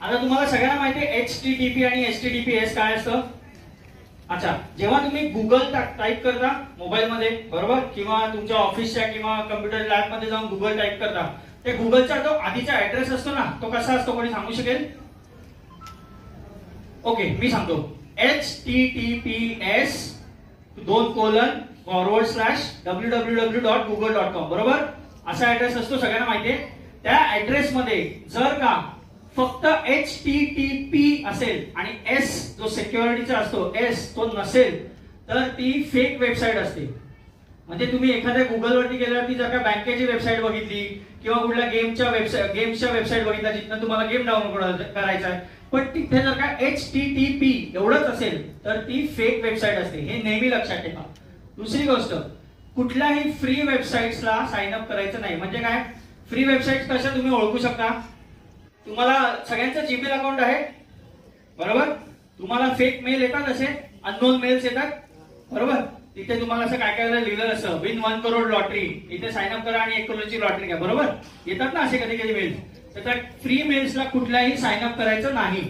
आता तुम्हाला सगळ्यांना माहिती आहे HTTP आणि HTTPS काय असतं. अच्छा, जेव्हा तुम्ही गुगल टाईप करता मोबाईल मध्ये बरोबर, किंवा तुमच्या ऑफिसच्या किंवा कम्प्युटर लॅब मध्ये जाऊन गुगल टाईप करता, ते गुगलचा जो आधीचा ऍड्रेस असतो ना, तो कसा असतो कोणी सांगू शकेल? ओके, मी सांगतो. https://www.google.com बरोबर, असा ऍड्रेस असतो, सगळ्यांना माहितीये. त्या ऍड्रेस मध्ये जर का फक्त HTTP असेल आणि S जो सिक्युरिटीचा असतो S तो नसेल, तर ती फेक वेबसाईट असते. म्हणजे तुम्ही एखाद्या गुगल वरती गेल्यावरती जर का बँकेची वेबसाईट बघितली किंवा कुठल्या गेमच्या वेबसाईट बघितल्या जिथनं तुम्हाला गेम डाउनलोड करायचा आहे, पण तिथे जर का HTTP एवढंच असेल तर ती फेक वेबसाईट असते. हे नेहमी लक्षात ठेवा. दुसरी गोष्ट, कुठल्याही फ्री वेबसाईट्सला साइन अप करायचं नाही. म्हणजे काय, फ्री वेबसाईट कशा तुम्ही ओळखू शकता? तुम्हाला सगळ्यांचं जीमेल अकाउंट आहे बरोबर, तुम्हाला फेक मेल येतात, असे अननोन मेल्स येतात बरोबर. तिथे तुम्हाला असं काय काय लिहिलं असं, विन 1 करोड लॉटरी, इथे साइन अप करा आणि 1 करोडची लॉटरी घ्या बरोबर, येतात ना असे कधी कधी मेल्स. तर त्या फ्री मेल्सला कुठल्याही साइन अप करायचं नाही.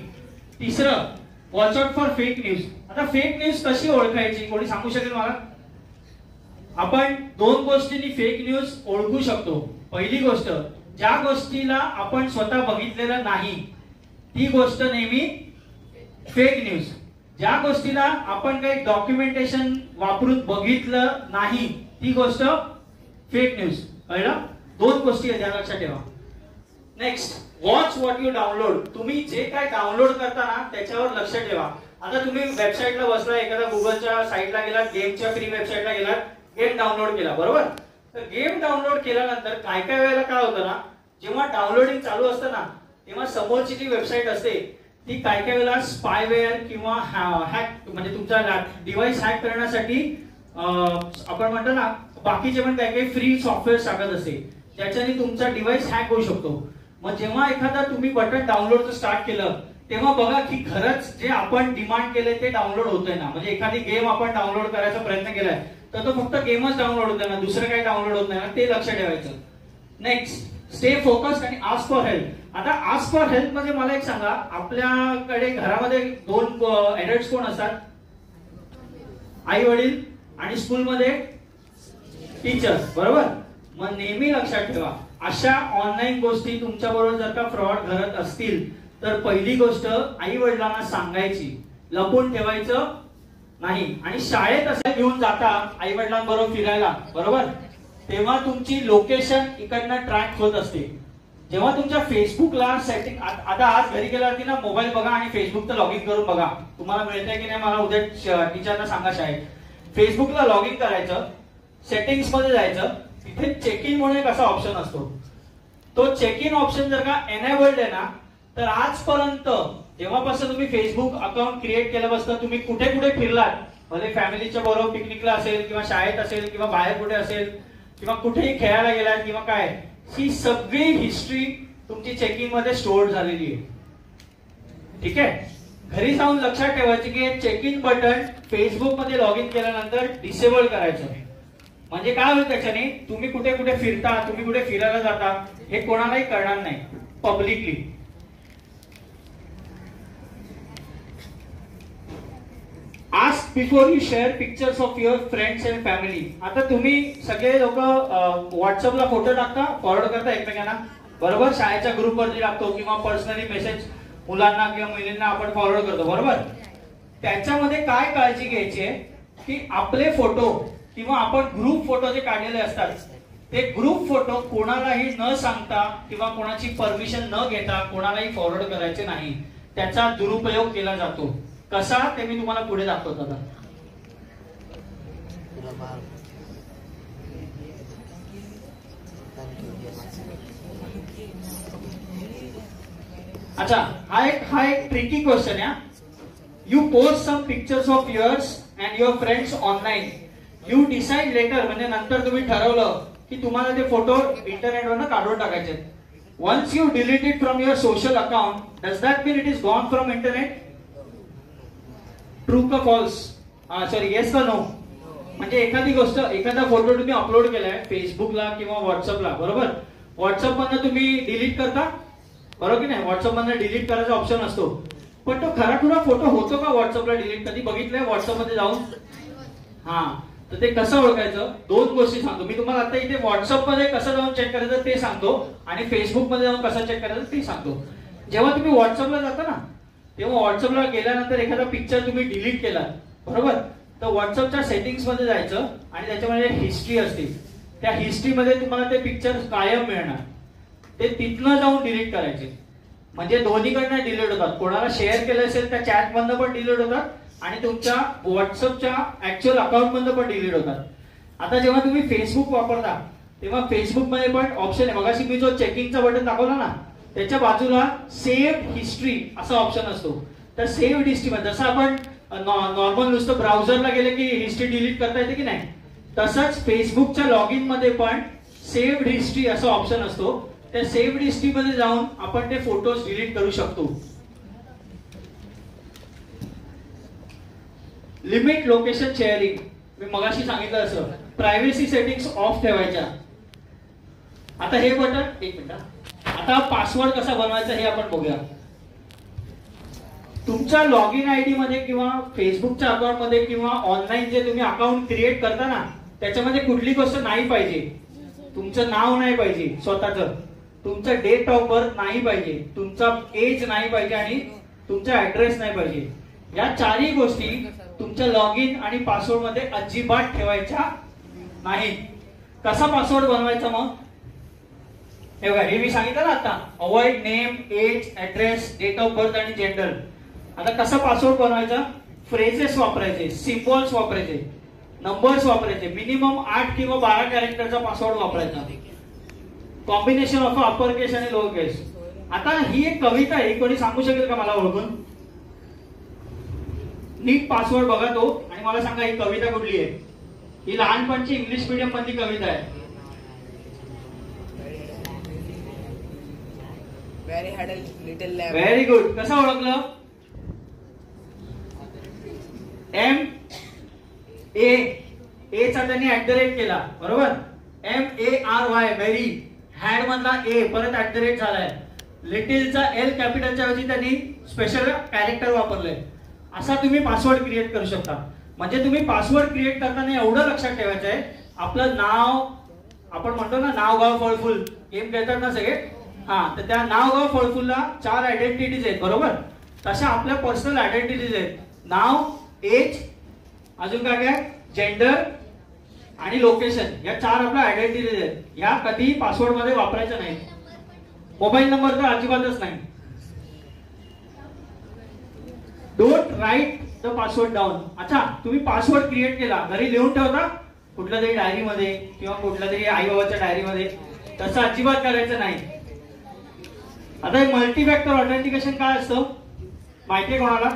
तिसरं, watch out for fake news. आता फेक न्यूज कशी ओळखायची, कोणी सांगू शकेल मला? आपण दोन गोष्टींनी फेक न्यूज ओळखू शकतो. पहिली गोष्ट, ज्या गोष्टीला आपण स्वतः बघितलेलं नाही ती गोष्ट नेहमी फेक न्यूज. ज्या गोष्टीला आपण काही डॉक्युमेंटेशन वापरून बघितलं नाही ती गोष्ट फेक न्यूज. कळलं? दोन गोष्टी आहेत, लक्षात ठेवा. Next, watch what you download. तुम्ही जे काय डाउनलोड करता ना त्याच्यावर लक्ष ठेवा. आता तुम्ही वेबसाईटला बसला, एखाद्या गुगलच्या साईटला गेलात, गेमच्या फ्री वेबसाईटला गेलात, गेम डाउनलोड केला बरोबर. तर गेम डाउनलोड केल्यानंतर काय काय वेळेला काय होतं ना, जेव्हा डाउनलोडिंग चालू असतं ना तेव्हा समोरची जी वेबसाईट असते ती काय काय वेळेला स्पायवेअर किंवा हॅक, म्हणजे तुमचा डिव्हाइस हॅक करण्यासाठी आपण म्हणतो ना बाकीचे पण काही काही फ्री सॉफ्टवेअर टाकत असते, ज्याच्याने तुमचा डिव्हाइस हॅक होऊ शकतो. मग जेव्हा एखादा तुम्ही बटन डाउनलोडचं स्टार्ट केलं तेव्हा बघा की खरंच जे आपण डिमांड केले ते डाउनलोड होतंय ना. म्हणजे एखादी गेम आपण डाउनलोड करायचा प्रयत्न केलाय तर तो फक्त गेमच डाउनलोड होतोय ना, दुसरं काही डाउनलोड होत नाही ना, ते लक्ष ठेवायचं. नेक्स्ट, स्टे फोकस्ड आणि आस्क फॉर हेल्प. आता आस्क फॉर हेल्प म्हणजे मला एक सांगा, आपल्याकडे घरामध्ये दोन ऍडल्ट्स कोण असतात? आई वडील आणि स्कूलमध्ये टीचर्स बरोबर. मग नेहमी लक्षात ठेवा, अशा ऑनलाईन गोष्टी तुमच्या बरोबर जर का फ्रॉड घडत असतील तर पहिली गोष्ट आई वडिलांना सांगायची, लपून ठेवायचं नाही. आणि शाळेत असं घेऊन जाता आई वडिलांबरोबर फिरायला बरोबर, तेव्हा तुमची लोकेशन इकडनं ट्रॅक होत असते. जेव्हा तुमच्या फेसबुकला सेटिंग, आता आज घरी गेल्यावरती ना मोबाईल बघा आणि फेसबुकचं लॉग इन करून बघा तुम्हाला मिळतंय की नाही. मला उद्या टीचरना सांगा शाळेत. फेसबुकला लॉग इन करायचं, सेटिंग्स मध्ये जायचं, तिथे चेक इन म्हणून एक असा ऑप्शन असतो. तो चेक इन ऑप्शन जर का एनेबल्ड आहे ना, तर आजपर्यंत जेव्हापासून तुम्ही फेसबुक अकाउंट क्रिएट केल्यापासून तुम्ही कुठे कुठे फिरलात, भले फॅमिलीच्या बरोबर पिकनिकला असेल किंवा शाळेत असेल किंवा बाहेर कुठे असेल किंवा कुठेही खेळायला गेलात किंवा काय, ही सगळी हिस्ट्री तुमची चेकिंग मध्ये स्टोअर झालेली आहे. ठीक आहे, घरी जाऊन लक्षात ठेवायचे की चेक इन बटन फेसबुक मध्ये लॉग इन केल्यानंतर डिसेबल करायचं. म्हणजे काय होईल त्याच्याने, तुम्ही कुठे कुठे फिरता, तुम्ही कुठे फिरायला जाता हे कोणालाही कळणार नाही publicly. Ask before you share pictures of your friends and family. आता तुम्ही सगळे लोक व्हॉट्सअपला फोटो टाकता, फॉरवर्ड करता एकमेकांना बरोबर, शाळेच्या ग्रुपवरती टाकतो किंवा पर्सनली मेसेज मुलांना किंवा मुलींना आपण फॉरवर्ड करतो बरोबर. त्याच्यामध्ये काय काळजी घ्यायची आहे की आपले फोटो किंवा आपण ग्रुप फोटो जे काढलेले असतात ते ग्रुप फोटो कोणालाही न सांगता किंवा कोणाची परमिशन न घेता कोणालाही फॉरवर्ड करायचे नाही. त्याचा दुरुपयोग केला जातो. कसा ते मी तुम्हाला पुढे दाखवतो. आता अच्छा, हा एक ट्रिकी क्वेश्चन आहे. You post some pictures of yours and your friends online. You decide later, म्हणजे नंतर तुम्ही ठरवलं की तुम्हाला ते फोटो इंटरनेटवरनं काढून टाकायचे. Once you delete it from your social account, does that mean it is gone from internet? True का फॉल्स? सॉरी, येस का नो? म्हणजे एखादी गोष्ट, एखादा फोटो तुम्ही अपलोड केलाय फेसबुकला किंवा व्हॉट्सअपला बरोबर, व्हॉट्सअप मधनं तुम्ही डिलीट करता बरोबर की नाही? व्हॉट्सअप मधनं डिलीट करायचा ऑप्शन असतो, पण तो खरा फोटो होतो का व्हॉट्सअपला डिलीट? कधी बघितलंय व्हॉट्सअप मध्ये जाऊन? हा, तर ते कसं ओळखायचं? दोन गोष्टी सांगतो मी तुम्हाला आता इथे. व्हॉट्सअप मध्ये कसं जाऊन चेक करायचं ते सांगतो, आणि फेसबुक मध्ये जाऊन कसं चेक करायचं ते सांगतो. जेव्हा तुम्ही व्हॉट्सअपला जाता ना, तेव्हा व्हॉट्सअपला गेल्यानंतर एखादा पिक्चर तुम्ही डिलीट केला, बरोबर, तर व्हॉट्सअपच्या सेटिंग्स मध्ये जायचं आणि त्याच्यामध्ये हिस्ट्री असते. त्या हिस्ट्रीमध्ये तुम्हाला ते पिक्चर कायम मिळणार. ते तिथनं जाऊन डिलीट करायचे, म्हणजे दोन्हीकडनं डिलीट होतात. कोणाला शेअर केलं असेल त्या चॅट मधनं पण डिलीट होतात, आणि तुमच्या व्हॉट्सअपच्या ऍक्च्युअल अकाउंट मधनं पण डिलीट होतात. आता जेव्हा तुम्ही फेसबुक वापरता, तेव्हा फेसबुक मध्ये पण ऑप्शन आहे. मगाशी मी जो चेकिंगचा बटन दाखवला ना, त्याच्या बाजूला सेव्ह हिस्ट्री असा ऑप्शन असतो. तर सेव्ह हिस्ट्री मध्ये जसं आपण नॉर्मल नुसतं ब्राउझरला गेले की हिस्ट्री डिलीट करता येते की नाही, तसंच फेसबुकच्या लॉग इन मध्ये पण सेव्ह हिस्ट्री असा ऑप्शन असतो. त्या सेव्ह हिस्ट्री मध्ये जाऊन आपण ते फोटोज डिलीट करू शकतो. लिमिट लोकेशन शेअरिंग, मी मगाशी सांगितलं असं, प्रायव्हसी सेटिंग्स ऑफ ठेवायच्या. आता हे बटन, एक मिनिट, आता पासवर्ड कसा बनवायचा हे आपण बघूया. तुमच्या लॉग इन आयडी मध्ये किंवा फेसबुकच्या अकाउंट मध्ये किंवा ऑनलाईन जे तुम्ही अकाउंट क्रिएट करता ना, त्याच्यामध्ये कुठली गोष्ट नाही पाहिजे. तुमचं नाव नाही पाहिजे स्वतःचं, तुमचं डेट ऑफ बर्थ नाही पाहिजे, तुमचा एज नाही पाहिजे, आणि तुमचा ऍड्रेस नाही पाहिजे. या चारही गोष्टी तुमच्या लॉग इन आणि पासवर्ड मध्ये अजिबात ठेवायच्या नाही. कसा पासवर्ड बनवायचा मग? हे बघा, हे मी सांगितलं ना आता, avoid name, age, address, date of birth आणि जेंडर. आता कसा पासवर्ड बनवायचा? फ्रेजेस वापरायचे, सिम्बॉल्स वापरायचे, नंबर्स वापरायचे. मिनिमम 8 किंवा 12 कॅरेक्टरचा पासवर्ड वापरायचा. कॉम्बिनेशन ऑफ अपर केस आणि लोअर केस. आता ही एक कविता आहे, कोणी सांगू शकेल का मला ओळखून? नीट पासवर्ड बघा तो, आणि मला सांगा ही कविता कुठली आहे. ही लहानपणची इंग्लिश मीडियम मधली कविता आहे. Very good. कसं ओळखलं? ए चा त्यांनी @ केला, बरोबर. MARY, व्हेरी, हॅड मधला ए परत @ झालाय. लिटिलचा L कॅपिटलच्या ऐवजी त्यांनी स्पेशल कॅरेक्टर वापरलंय. असा तुम्ही पासवर्ड क्रिएट करू शकता. म्हणजे तुम्ही पासवर्ड क्रिएट करताना एवढं लक्षात ठेवायचं आहे, आपलं नाव, आपण म्हणतो ना नाव गाव फळफुल, गेम खेळतात ना सगळे, हा, तर त्या नाव गाव फळफुलला 4 आयडेंटिटीज आहेत, बरोबर. तशा आपल्या पर्सनल आयडेंटिटीज आहेत. नाव, एज, अजून काय, जेंडर आणि लोकेशन. या 4 आपल्या आयडेंटिटीज आहेत. या कधीही पासवर्ड मध्ये वापरायच्या नाही. मोबाईल नंबर तर अजिबातच नाही. Don't write the password down. अच्छा, तुम्ही पासवर्ड क्रिएट केला, घरी लिहून ठेवता कुठल्या तरी डायरी मध्ये किंवा कुठल्या तरी आई बाबाच्या डायरी मध्ये, तसं अजिबात करायचं नाही. आता हे मल्टी फॅक्टर ऑथेंटिकेशन काय असतं माहितीये कोणाला?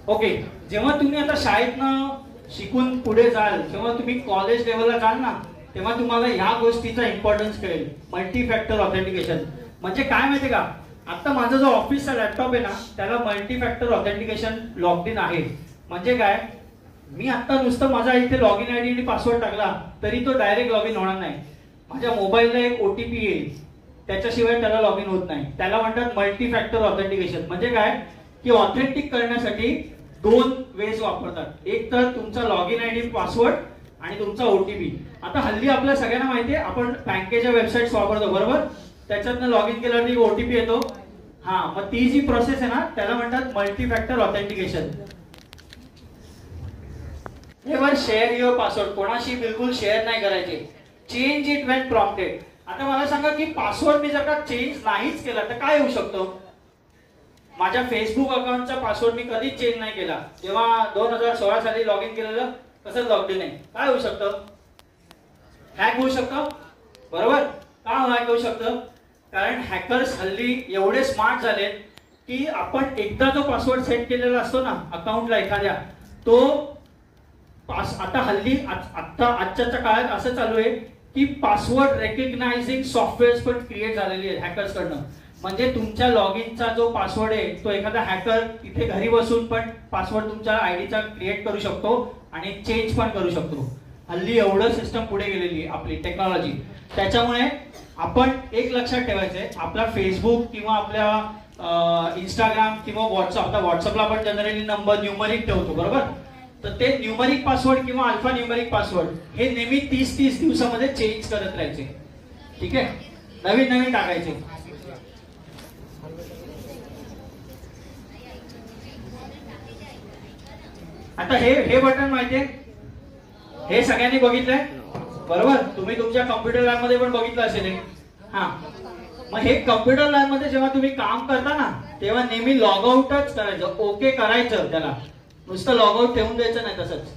ओके, जेव्हा तुम्ही आता शाळेतनं शिकून पुढे जाल, जेव्हा तुम्ही कॉलेज लेवलला जाल ना, तेव्हा तुम्हाला ह्या गोष्टीचा इम्पॉर्टन्स कळेल. मल्टी फॅक्टर ऑथेंटिकेशन म्हणजे काय माहितीये का? आता माझा जो ऑफिसचा लॅपटॉप आहे ना, त्याला multi factor authentication logged in आहे. म्हणजे काय, मी आता नुसतं माझा इथे लॉग इन आयडी आणि पासवर्ड टाकला तरी तो डायरेक्ट लॉग इन होणार नाही. माझ्या मोबाईलला एक OTP येईल, त्याच्याशिवाय त्याला लॉग इन होत नाही. त्याला म्हणतात मल्टी फॅक्टर ऑथेंटिकेशन. म्हणजे काय की ऑथेंटिक करण्यासाठी 2 वेज वापरतात. एक तर तुमचा लॉग इन आयडी, पासवर्ड, आणि तुमचा OTP. आता हल्ली आपल्या सगळ्यांना माहितीये, आपण बँकेच्या वेबसाईट्स वापरतो, बरोबर. त्याच्यातनं लॉग इन केल्यावरती OTP येतो. हा, मग ती जी प्रोसेस आहे ना, त्याला म्हणतात multi factor authentication. Never share your password. कोणाशी बिलकुल शेअर नाही करायचे. Change it when prompted. आता मला सांगा की पासवर्ड मी जर का चेंज नाहीच केला तर काय होऊ शकतो? माझ्या फेसबुक अकाउंटचा पासवर्ड मी कधीच चेंज नाही केला, तेव्हा 2016 साली लॉग इन केलेलं, कसं लॉग इन आहे, काय होऊ शकतं? हॅक होऊ शकतं, बरोबर. का हॅक होऊ शकतं? कारण हॅकर्स हल्ली एवढे स्मार्ट झाले की आपण एकदा जो पासवर्ड सेट केलेला असतो ना अकाउंटला एखाद्या, तो आता हल्ली आजच्या काळात असं चालू आहे की पासवर्ड रेकग्नायझिंग सॉफ्टवेअर्स पण क्रिएट झालेली आहेत हॅकर्स कडनं. म्हणजे तुमच्या लॉग इनचा जो पासवर्ड आहे तो एखादा हॅकर इथे घरी बसून पण पासवर्ड तुमच्या आयडीचा क्रिएट करू शकतो आणि चेंज पण करू शकतो. हल्ली एवढं सिस्टम पुढे गेलेली आपली टेक्नॉलॉजी. त्याच्यामुळे आपण एक लक्षात ठेवायचंय, आपला फेसबुक किंवा आपल्या इंस्टाग्राम किंवा व्हॉट्सअप, आता व्हॉट्सअपला आपण जनरली नंबर न्यूमरिक ठेवतो बरोबर, तर ते न्यूमरिक पासवर्ड किंवा अल्फा न्यूमरिक पासवर्ड हे नेहमी 30 दिवसामध्ये चेंज करत राहायचे. ठीक आहे, नवीन नवीन टाकायचे. आता हे बटन माहितीये, हे सगळ्यांनी बघितलंय बरोबर, तुम्ही तुमच्या कम्प्युटर लॅब मध्ये पण बघितलं असेल. हा, मग हे कम्प्युटर लॅब मध्ये जेव्हा तुम्ही काम करता ना तेव्हा नेहमी लॉग आउटच करायचं, ओके करायचं, त्याला नुसतं लॉग आउट ठेवून द्यायचं नाही तसंच.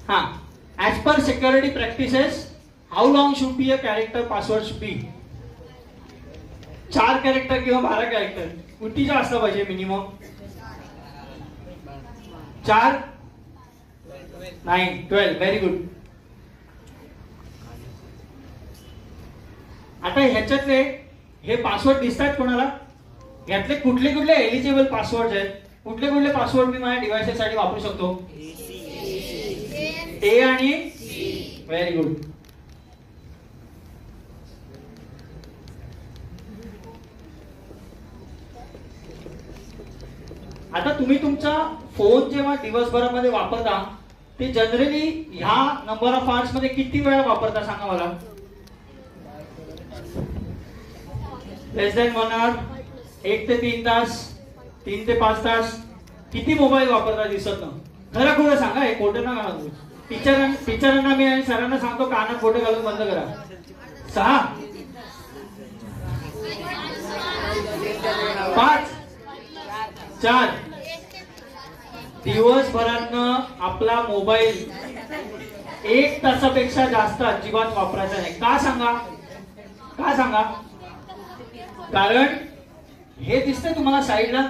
हा, as per security practices how long should be a character password should be? 4 character किंवा 12 कॅरेक्टर, कुठीचं असलं पाहिजे मिनिमम? 4, 9, 12. Very good. आता ह्याच्यातले हे पासवर्ड दिसतात कोणाला? यातले कुठले कुठले एलिजिबल पासवर्ड आहेत, कुठले कुठले पासवर्ड मी माझ्या डिव्हाइसेस साठी वापरू शकतो? ए आणि व्हेरी गुड. आता तुम्ही तुमचा फोन जेव्हा दिवसभरामध्ये वापरता ते जनरली ह्या नंबर ऑफ आवर्स मध्ये किती वेळा वापरता सांगा मला? लेस दॅन 1 आवर, 1 ते 3 तास, 3 ते 5 तास. किती मोबाईल वापरता दिसत ना? खरं खोटं सांगा, हे खोटं ना घालू. टीचरांना मी आणि सरांना सांगतो कानात खोटं घालून बंद करा. 6, 5, 4. दिवसभरातनं आपला मोबाईल 1 तासापेक्षा जास्त अजिबात वापरायचा नाही. का सांगा? का सांगा? कारण हे दिसतंय तुम्हाला साईडला,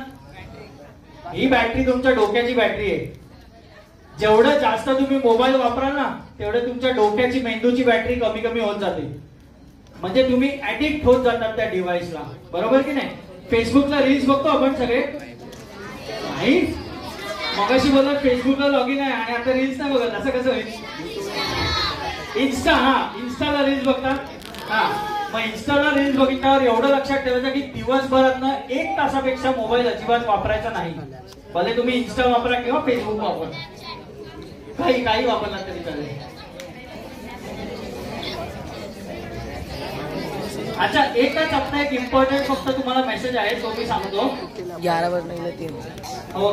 ही बॅटरी तुमच्या डोक्याची बॅटरी आहे. जेवढं जास्त तुम्ही मोबाईल वापराल ना तेवढं तुमच्या डोक्याची, मेंदूची बॅटरी कमी कमी होत जाते. म्हणजे तुम्ही ऍडिक्ट होत जातात त्या डिव्हाइसला, बरोबर की नाही? फेसबुकला रील्स बघतो आपण सगळे, नाही? मगाशी बोलत फेसबुकला लॉग इन आहे आणि आता रील्स नाही बघत, असं कसं होईल? इन्स्टाला रील्स बघतात. हा, मग इन्स्टाला रील्स बघितल्यावर एवढं लक्षात ठेवायचं की दिवसभरातनं 1 तासापेक्षा मोबाईल अजिबात वापरायचा नाही. भले तुम्ही इन्स्टा वापरा किंवा फेसबुक वापरा, काही वापरला तरी चालेल. अच्छा, एकच आपला एक इम्पॉर्टंट फक्त तुम्हाला मेसेज आहे तो मी सांगतो. 11 हो.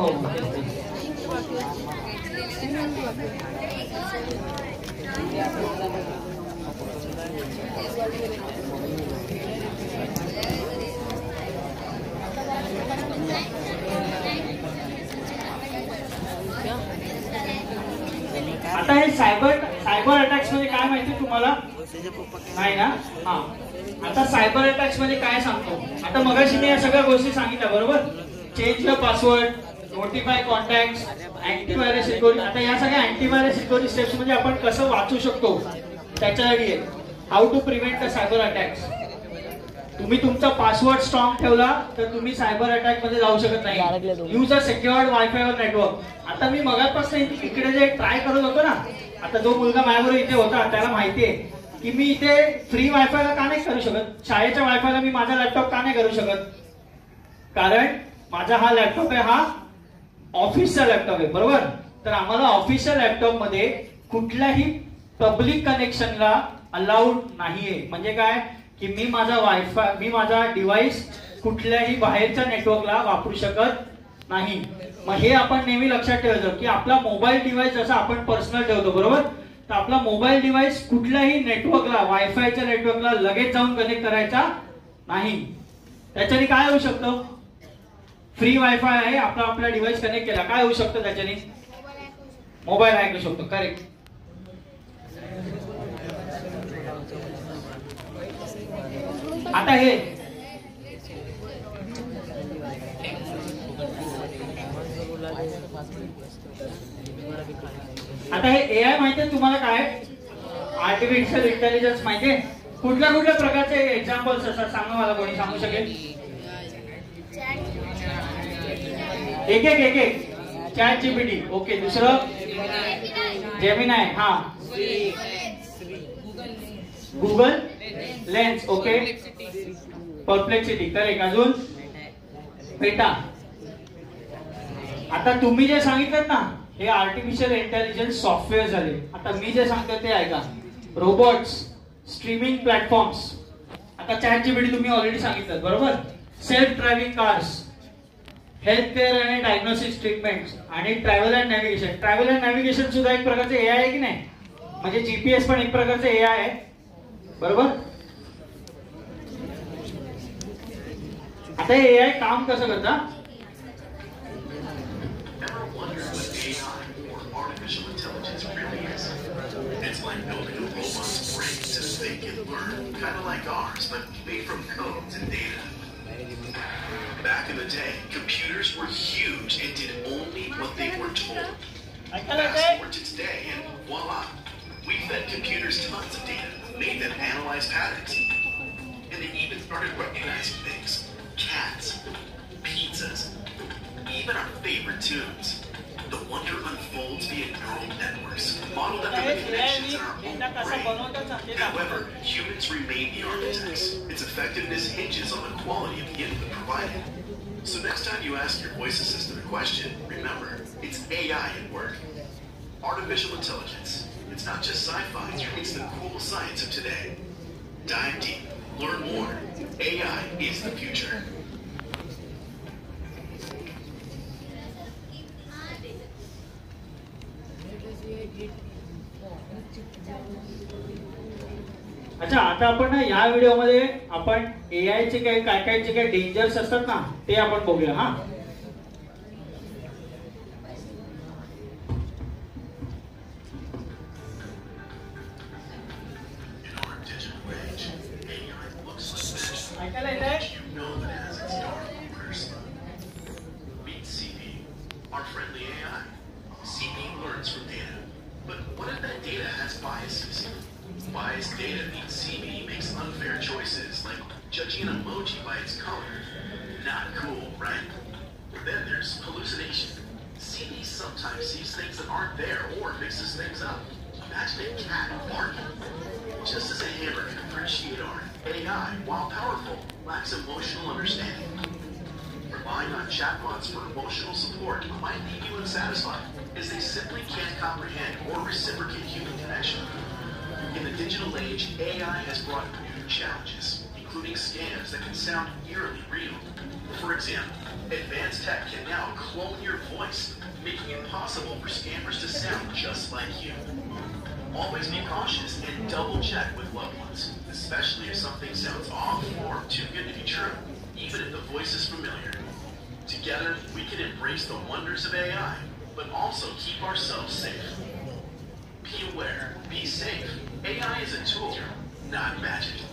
आता हे सायबर अटॅक्स मध्ये काय माहिती तुम्हाला? नाही ना? हा, आता सायबर अटॅक्स मध्ये काय सांगतो. आता मगाशी मी या सगळ्या गोष्टी सांगितल्या बरोबर. Change the password, notify contacts, antivirus recovery. आता या सगळ्या अँटीव्हायरस रिकव्हरी स्टेप्स म्हणजे आपण कसं वाचू शकतो त्याच्यासाठी आहे. How to prevent the cyber attacks. तुम्ही तुमचा पासवर्ड स्ट्रॉंग ठेवला तर तुम्ही सायबर अटॅक मध्ये जाऊ शकत नाही. यूज अ सिक्युअर्ड वायफाय और नेटवर्क. आता मी मगापासून इकडे जे ट्राय करत होतो ना, आता जो मुलगा माझ्याबरोबर इथे होता त्याला माहितीये की मी इथे फ्री वायफायला का नाही करू शकत, शाळेच्या वायफायला मी माझा लॅपटॉप का नाही करू शकत? कारण माझा हा लॅपटॉप आहे, हा ऑफिसचा लॅपटॉप आहे बरोबर. तर आम्हाला ऑफिसच्या लॅपटॉप मध्ये कुठल्याही पब्लिक कनेक्शनला अलाउड नाहीये. म्हणजे काय की मी माझा डिव्हाइस कुठल्याही बाहेरच्या नेटवर्कला वापरू शकत नाही. मग हे आपण नेहमी लक्षात ठेवायचं की आपला मोबाईल डिव्हाइस जसा आपण पर्सनल ठेवतो बरोबर, तर आपला मोबाईल डिव्हाइस कुठल्याही नेटवर्कला, वायफायच्या नेटवर्कला लगेच जाऊन कनेक्ट करायचा नाही. त्याच्याने काय होऊ शकतं? फ्री वायफाय आहे, आपला डिव्हाइस कनेक्ट केला, काय होऊ शकतं त्याच्याने? मोबाईल हॅक होऊ शकतो. करेक्ट. आता हे एआय माहितीये तुम्हाला काय? आर्टिफिशियल इंटेलिजन्स माहितीये? कुठल्या कुठल्या प्रकारचे एक्झाम्पल्स असतात सांगा मला, कोणी सांगू शकेल? एक. Chat GPT, okay. दुसरं जेमिनाय, हा. Google lens. Okay, perplexity correct. अजून मेटा. आता तुम्ही जे सांगितलं ना हे आर्टिफिशियल इंटेलिजन्स सॉफ्टवेअर झाले. आता मी जे सांगतो ते ऐका. Robots, streaming platforms. आता ChatGPT तुम्ही ऑलरेडी सांगितलं बरोबर. Self driving cars, health care आणि डायग्नोसिस ट्रीटमेंट आणि travel and navigation. Travel and navigation सुद्धा एक प्रकारचे AI आहे की नाही. म्हणजे GPS पण एक प्रकारचे AI आहे बरोबर. आता हे AI काम कसं करतं. It's like building a robot's brain to think and learn, kind of like ours, but made from codes and data. Back in the day, computers were huge and did only what they were told. Fast forward to today, and voila, we fed computers tons of data, made them analyze patterns, and they even started recognizing things: cats, pizzas, even our favorite tunes. The wonder unfolds via neural networks, modeled after the connections in our own brain. However, humans remain the architects. Its effectiveness hinges on the quality of the input provided. So next time you ask your voice assistant a question, remember, it's AI at work. Artificial intelligence. It's not just sci-fi, it's the cool science of today. Dive deep, learn more. AI is the future. अच्छा, आता आपण ना या व्हिडिओमध्ये आपण AI चे काय काय जे काही डेंजर्स असतात ना ते आपण बघूया. हा, ऐकायला येतंय. You know that it has its dark corners. Meet CB, our friendly AI. CB learns from data. But what if that data has biases? Biased data means CB makes unfair choices, like judging an emoji by its color. Not cool, right? Then there's hallucination. CB sometimes sees things that aren't there or mixes things up. Imagine a cat barking. Just as a hammer can appreciate art, AI, while powerful, lacks emotional understanding. Relying on chatbots for emotional support might leave you unsatisfied, as they simply can't comprehend or reciprocate human connection. In the digital age, AI has brought new challenges, including scams that can sound eerily real. For example, advanced tech can now clone your voice, making it possible for scammers to sound just like you. Always be cautious and double check with loved ones, especially if something sounds off or too good to be true, even if the voice is familiar. Together, we can embrace the wonders of AI, but also keep ourselves safe. Be aware, be safe. AI is a tool, not magic.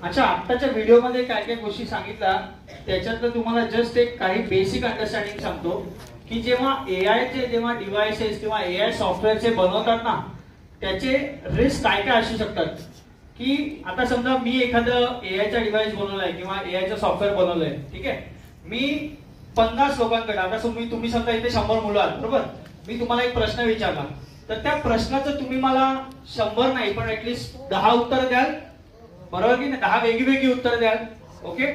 अच्छा, आत्ताच्या व्हिडिओमध्ये काय काय गोष्टी सांगितल्या त्याच्यातलं तुम्हाला just एक काही बेसिक अंडरस्टँडिंग सांगतो की जेव्हा जेव्हा डिव्हाइसेस किंवा AI सॉफ्टवेअरचे बनवतात ना त्याचे रिस्क काय काय असू शकतात. की आता समजा मी एखादं AIचा डिव्हाइस बनवलाय किंवा AIचं सॉफ्टवेअर बनवलंय, ठीक आहे. मी 50 लोकांकडे, आता तुम्ही समजा इथे 100 मुलं आहात बरोबर. मी तुम्हाला एक प्रश्न विचारला तर त्या प्रश्नाचं तुम्ही मला 100 नाही पण ऍटलीस्ट 10 उत्तर द्याल बरोबर की नाही. 10 वेगवेगळी उत्तर द्याल. ओके,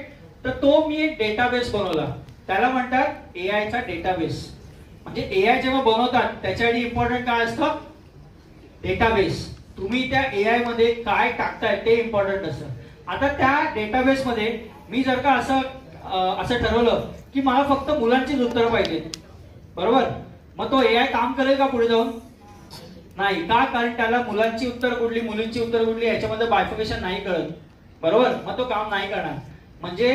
तर तो मी एक डेटाबेस बनवला, त्याला म्हणतात AIचा डेटाबेस. म्हणजे AI जेव्हा बनवतात त्याच्यासाठी इम्पॉर्टंट काय असतं, डेटाबेस. तुम्ही त्या AI मध्ये काय टाकताय ते इम्पॉर्टंट असतं. आता त्या डेटाबेस मध्ये मी जर का असं ठरवलं की मला फक्त मुलांचीच उत्तरं पाहिजेत बरोबर, मग तो AI काम करेल का पुढे जाऊन, नाही का. कारण त्याला मुलांची उत्तर कुठली मुलींची उत्तर कुठली याच्यामध्ये बायफिकेशन नाही कळत बरोबर, मग तो काम नाही करणार. म्हणजे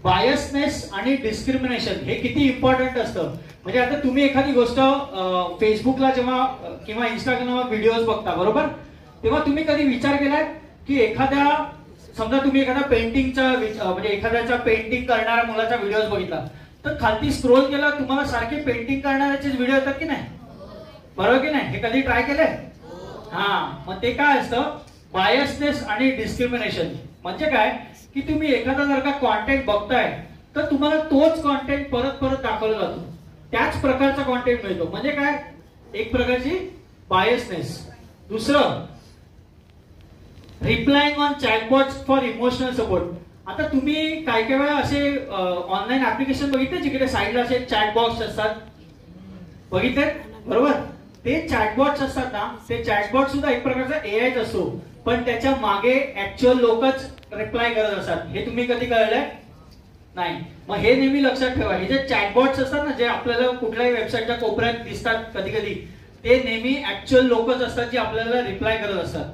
बायसनेस आणि डिस्क्रिमिनेशन हे किती इम्पॉर्टंट असतं. म्हणजे आता तुम्ही एखादी गोष्ट फेसबुकला जेव्हा किंवा इंस्टाग्रामवर व्हिडिओज बघता बरोबर, तेव्हा तुम्ही कधी विचार केलाय की एखाद्या समजा तुम्ही एखाद्या पेंटिंगचा म्हणजे एखाद्याचा पेंटिंग करणाऱ्या मुलाचा व्हिडिओ बघितला तर खालती स्क्रोल केला तुम्हाला सारखे पेंटिंग करणाऱ्याचेच व्हिडिओ येतात की नाही बरोबर की नाही. हे कधी ट्राय केलंय. हा, मग ते काय असतं बायसनेस आणि डिस्क्रिमिनेशन. म्हणजे काय की तुम्ही एखादा जर का कॉन्टेंट बघताय तर तुम्हाला तोच कॉन्टेंट परत परत दाखवला जातो, त्याच प्रकारचा कॉन्टेंट मिळतो. म्हणजे काय एक प्रकारची बायसनेस. दुसरं, replying on chatbots for emotional support. आता तुम्ही काय काय वेळा असे ऑनलाईन ऍप्लिकेशन बघितले जिकडे साईडला असे चॅटबॉक्स असतात, बघितले बरोबर? ते चॅटबॉट्स असतात ना, ते चॅटबॉट सुद्धा एक प्रकारचा एआयच असतो, पण त्याच्या मागे ऍक्च्युअल लोकच रिप्लाय करत असतात. हे तुम्ही कधी कळलंय? नाही. मग हे नेहमी लक्षात ठेवा, हे जे चॅटबॉट्स असतात ना, जे आपल्याला कुठल्याही वेबसाईटच्या कोपऱ्यात दिसतात कधी कधी, ते नेहमी ऍक्च्युअल लोकच असतात जे आपल्याला रिप्लाय करत असतात.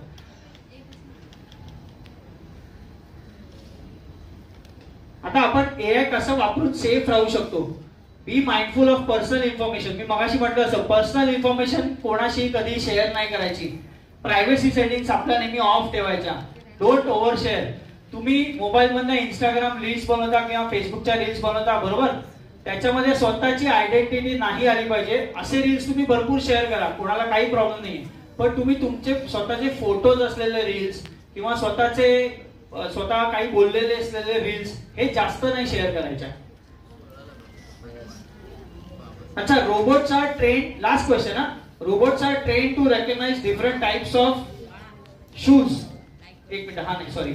आता आपण एआय कसं वापरून सेफ राहू शकतो? Be mindful of personal information. मी मगाशी म्हटलं असं, पर्सनल इन्फॉर्मेशन कोणाशी कधी शेअर नाही करायची. प्रायव्हसी सेटिंग्स आपल्या नेहमी ऑफ ठेवायच्या. Don't over share. तुम्ही मोबाईल मधनं इंस्टाग्राम रील्स बनवता किंवा फेसबुकच्या रील्स बनवता, बरोबर? त्याच्यामध्ये स्वतःची आयडेंटिटी नाही आली पाहिजे असे रील्स तुम्ही भरपूर शेअर करा, कोणाला काही प्रॉब्लेम नाही. पण तुम्ही तुमचे स्वतःचे फोटोज असलेले रील्स किंवा स्वतः काही बोललेले असलेले रील्स हे जास्त नाही शेअर करायच्या. अच्छा, robots are trained, last question, robots are trained to recognise different types of shoes. एक मिनिट, हा नाही सॉरी,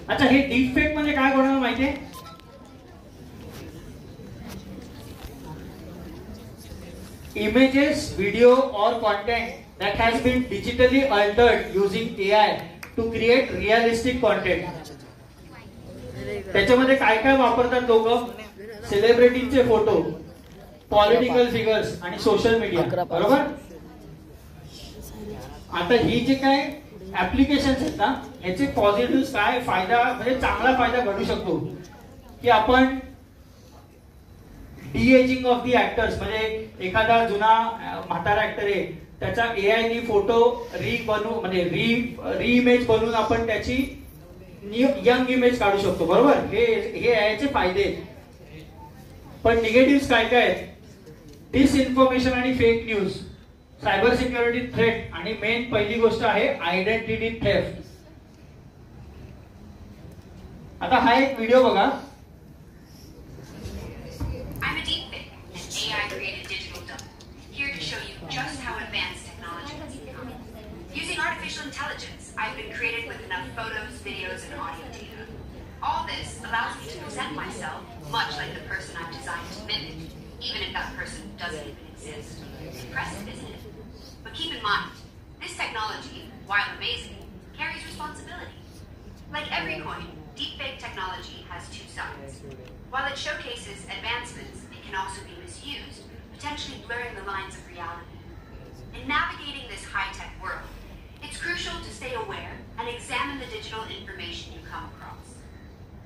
अच्छा, हे डीप फेक म्हणजे काय कोणाला माहितीये? Images, video or content that has been digitally altered using AI to create realistic content. त्याच्यामध्ये काय काय वापरतात लोक? सेलिब्रिटीचे फोटो, पॉलिटिकल फिगर्स आणि सोशल मीडिया, बरोबर? आता ही जे काय ऍप्लिकेशन्स आहेत ना, याचे पॉझिटिव्ह काय फायदा, म्हणजे चांगला फायदा घडू शकतो की आपण डी-एजिंग ऑफ दी ऍक्टर्स, म्हणजे एखादा जुना म्हातारा ऍक्टर आहे त्याचा एआय नी फोटो म्हणजे री इमेज बनवून आपण त्याची यंग इमेज काढू शकतो, बरोबर? हे एआयचे फायदे. पण निगेटिव्ह काय काय आहेत? डिसइन्फॉर्मेशन आणि fake news, cyber security threat, आणि मेन पहिली गोष्ट आहे आयडेंटिटी थेफ्ट. आता हा एक व्हिडिओ बघा. I'm a deepfake, an AI-created digital double, here to show you just how advanced technology has become. Using artificial intelligence, I've been created with enough photos, videos, and audio data. All this allows me to present myself much like the person I'm designed to mimic, even if that person doesn't even exist. Impressive, isn't it? But keep in mind, this technology, while amazing, carries responsibility. Like every coin, deepfake technology has two sides. While it showcases advancements, it can also be misused, potentially blurring the lines of reality. In navigating this high-tech world, it's crucial to stay aware and examine the digital information you come across.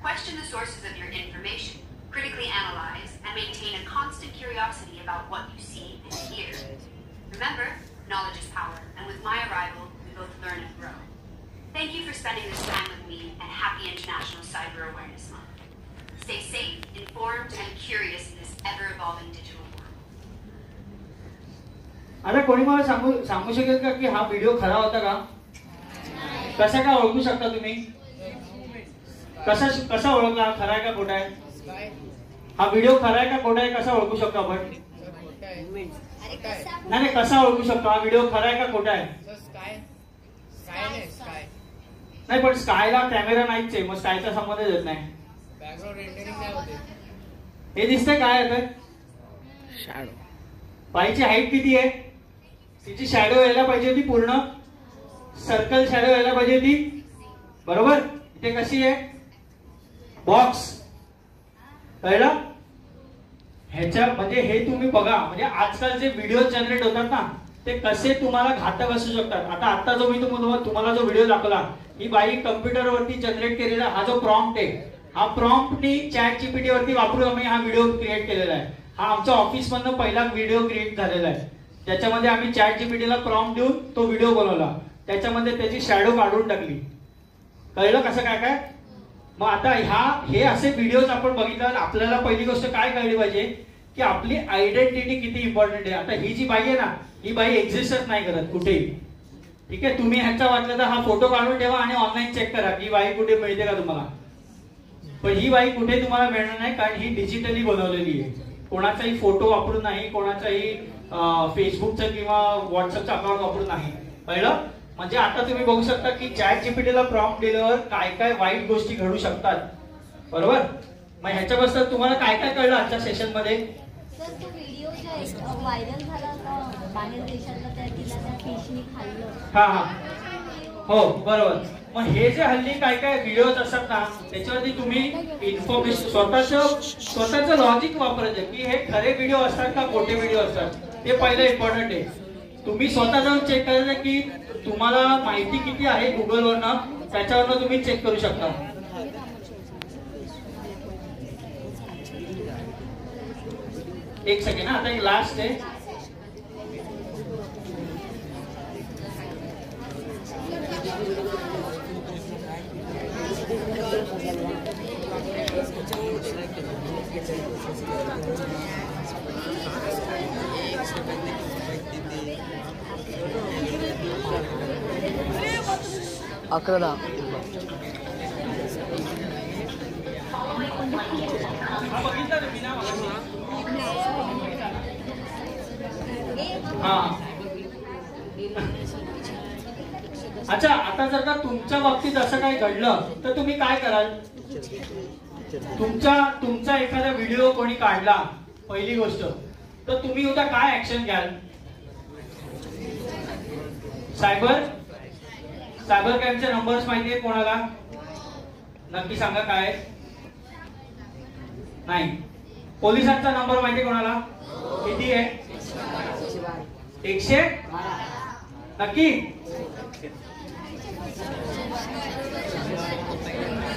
Question the sources of your information, critically analyze, and maintain a constant curiosity about what you see and hear. Remember, knowledge is power, and with my arrival, we both learn and grow. Thank you for spending this time with me, and happy International Cyber Awareness Month. Stay safe, informed, and curious in this ever-evolving digital world. आता कोणी मला सांगू शकेल का की हा video खरा होता का? कसा काय ओळखू शकता तुम्ही? कसा ओळखला खरा आहे का खोटा आहे? हा व्हिडिओ खरा आहे का खोटा आहे कसा ओळखू शकतो आपण? नाही, कसा ओळखू शकतो हा व्हिडिओ खरा आहे का खोटा आहे? नाही, पण स्कायला कॅमेरा नाहीच आहे, मग स्कायचा संबंध येत नाही. हे दिसतंय काय येतं? शॅडो. बाईची हाईट किती आहे? तिची शॅडो यायला पाहिजे होती, पूर्ण सर्कल शॅडो यायला पाहिजे होती, बरोबर? इथे कशी आहे? बॉक्स. कळलं? ह्याच्या म्हणजे हे तुम्ही बघा, म्हणजे आजकाल जे व्हिडिओ जनरेट होतात ना ते कसे तुम्हाला घातक असू शकतात. आता जो मी तुम्हाला जो व्हिडिओ दाखवला, ही बाई कम्प्युटरवरती जनरेट केलेला हा जो प्रॉम्प्ट आहे, हा प्रॉम्प्टनी चॅट जीपीटी वरती वापरून आम्ही हा व्हिडिओ क्रिएट केलेला आहे. हा आमच्या ऑफिस मधनं पहिला व्हिडिओ क्रिएट झालेला आहे, ज्याच्यामध्ये आम्ही चॅट जीपीटीला प्रॉम्प्ट देऊन तो व्हिडिओ बनवला, त्याच्यामध्ये त्याची शॅडो काढून टाकली. कळलं कसं काय काय? मग आता हे असे व्हिडिओज आपण बघितल्यावर आपल्याला पहिली गोष्ट काय कळली पाहिजे की आपली आयडेंटिटी किती इम्पॉर्टंट आहे. आता ही जी बाई आहे ना, ही बाई एक्झिस्टच नाही करत कुठेही. ठीक आहे, तुम्ही ह्याचा वाटलं तर हा फोटो काढून ठेवा आणि ऑनलाईन चेक करा की बाई कुठे मिळते का तुम्हाला. पण ही बाईक कुठे तुम्हाला मिळणार नाही, कारण ही डिजिटली बनवलेली आहे. कोणाचाही फोटो वापरून नाही, कोणाचाही फेसबुकचं किंवा व्हॉट्सअपचं अकाउंट वापरून नाही. कळलं? म्हणजे आता तुम्ही बघू शकता की चॅट जीपीटीला प्रॉम्प्ट दिल्यावर काय काय वाईट गोष्टी घडू शकतात. बरोबर? मग ह्याच्याबद्दल तुम्हाला काय काय कळलं आजच्या सेशन मध्ये? सर तो व्हिडिओ जो व्हायरल झाला होता बाहेर देशातला, त्या तिला त्या फिशनी खाल्लं. हा. हो बरोबर. मग हे जे हल्ली काय काय व्हिडिओज असतात ना, त्याच्यावरती तुम्ही इन्फॉर्मेशन स्वतःचं लॉजिक वापरायचं की हे खरे व्हिडिओ असतात का खोटे व्हिडिओ असतात, ते पहिलं इम्पॉर्टंट आहे. तुम्ही स्वतः जाऊन चेक करायचं की तुम्हाला माहिती किती आहे गुगलवरनं, त्याच्यावरनं तुम्ही चेक करू शकता. एक सेकंड, आता एक लास्ट आहे. अकरा हा. अच्छा, आता जर का तुमच्या बाबतीत असं काही घडलं तर तुम्ही काय कराल? तुमचा एखादा व्हिडिओ कोणी काढला, पहिली गोष्ट तर तुम्ही उद्या काय ऍक्शन घ्याल? सायबर क्राईमचे नंबर्स माहिती आहे कोणाला? नक्की सांगा काय? नाही. पोलिसांचा नंबर माहिती आहे कोणाला? किती आहे? 100. नक्की?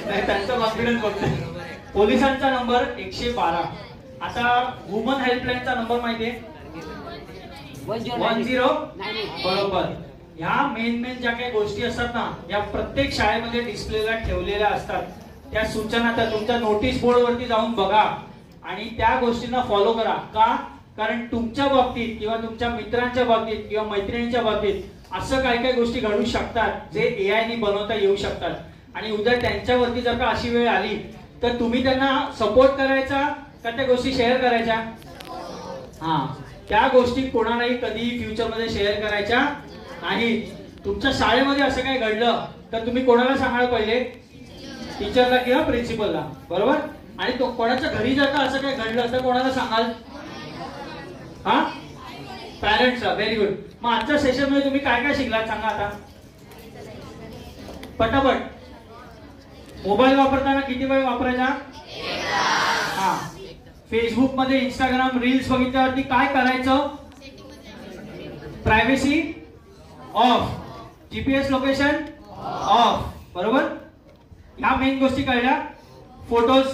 नाही, त्यांचा कॉन्फिडन्स बघतोय. पोलिसांचा नंबर 112. आता वुमन हेल्पलाईनचा नंबर माहितीये? 10. बरोबर. ह्या मेन ज्या काही गोष्टी असतात ना, या प्रत्येक शाळेमध्ये डिस्प्लेला ठेवलेल्या असतात. त्या सूचना त्या तुमच्या नोटीस बोर्ड वरती जाऊन बघा आणि त्या गोष्टींना फॉलो करा. का? कारण तुमच्या बाबतीत किंवा तुमच्या मित्रांच्या बाबतीत किंवा मैत्रिणींच्या बाबतीत असं काय काय गोष्टी घडू शकतात जे AI ने बनवता येऊ शकतात. आणि उद्या त्यांच्यावरती जर का अशी वेळ आली तर तुम्ही त्यांना सपोर्ट करायचा का त्या गोष्टी शेअर करायच्या? हा, त्या गोष्टी कोणालाही कधी फ्युचरमध्ये शेअर करायच्या नाही. तुमच्या शाळेमध्ये असं काय घडलं तर तुम्ही कोणाला सांगाल? पहिले टीचरला किंवा प्रिन्सिपलला. बरोबर? आणि तो कोणाच्या घरी जर का असं काय घडलं तर कोणाला सांगाल? हा, पॅरेंट्सला. Very good. मग आजच्या सेशन मध्ये तुम्ही काय काय शिकलात सांगा आता पटापट. मोबाईल वापरताना किती वेळ वापरायचा? हा. फेसबुक मध्ये इंस्टाग्राम रील्स बघितल्यावरती काय करायचं? Privacy of, GPS location of. बरोबर? ह्या मेन गोष्टी कळल्या. फोटोज